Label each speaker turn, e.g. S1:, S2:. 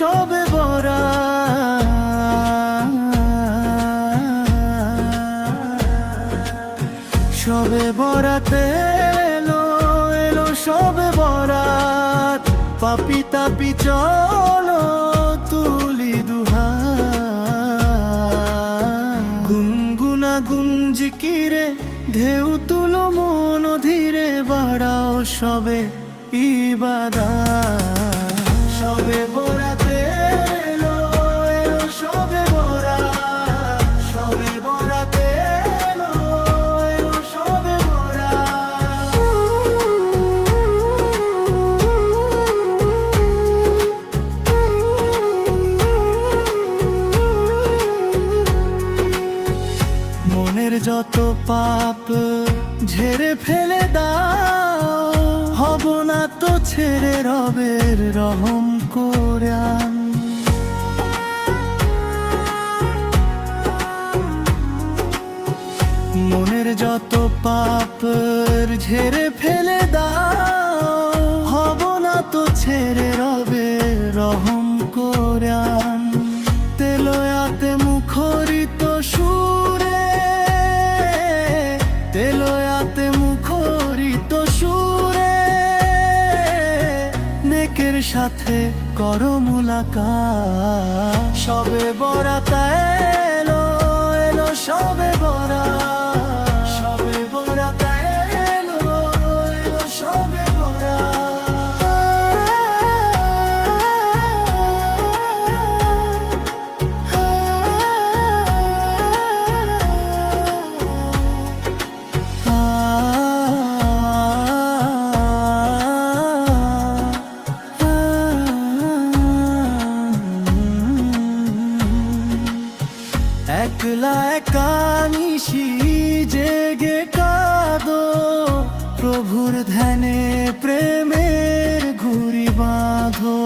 S1: সবে বরাত, সবে বরাতে এলো এলো সবে বরাত, পাপি তাপি চলো তুলি দুহাত, গুনগুনা গুঞ্জিকিরে ঢেউ তুলো মন ধীরে, বাড়াও সবে ইবাদত। সবে বরাতে এলো এলো সবে বরাত, সবে বরাতে এলো এলো সবে বরাত। মনের যত পাপ ঝেড়ে ফেলে দাও, হব না তো ছেড়ে রবের রহম কোরআন। মনের যত পাপ ঝেড়ে ফেলে দাও, হব না তো ছেড়ে রবের রহম কোরআন। তেলোয়াতে মুখরিত সুরে, তেলোয়াতে মুখরিত সুরে, নেকের সাথে করো মুলাকাত। সবে বরাত এলো এলো সবে বরাত, সবে বরাত এলো এলো সবে একলা একা নিশি জেগে কাঁদো, প্রভুর ধ্যানে প্রেমের ঘুড়ি বাঁধো।